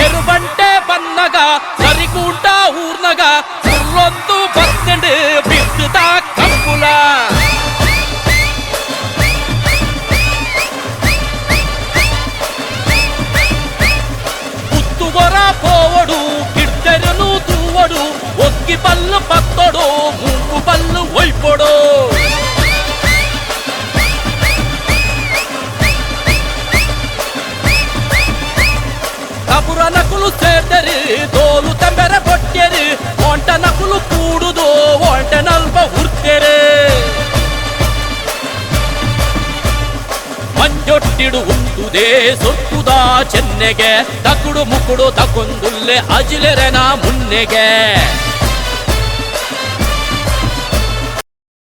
ಎರುಬಂಟೆ ಬನ್ನಗ ಸರಿಕೂಟ ಊರ್ನಗ ಸುಳ್ಳೊಂದು ಬತ್ತೆಂಡು ಬಿದ್ದುದ ಕಂಬುಲ పుత్తుగొర పోవడు కిడ్తెరును తూవడు ఒక్కి పల్లు పత్తడు ముంపు పల్లు ఒయ్పొడు కబుర నకులు సేదరి తోలు తెంబెర పొట్టెరి ఒంట నకులు కూడుదు ఒంట నల్ప ఉర్ತೆರೆ ಮಂಜೊಟ್ಟಿಡು ಉಂಟುದೇ ಸೊತ್ತುದ ಚೆನ್ನೆಗೆ ತಕುಡು ಮುಕುಡು ತಕೊಂದುಲ್ಲೆ ಅಜಿಲೆರೆನ ಮುನ್ನೆಗೆ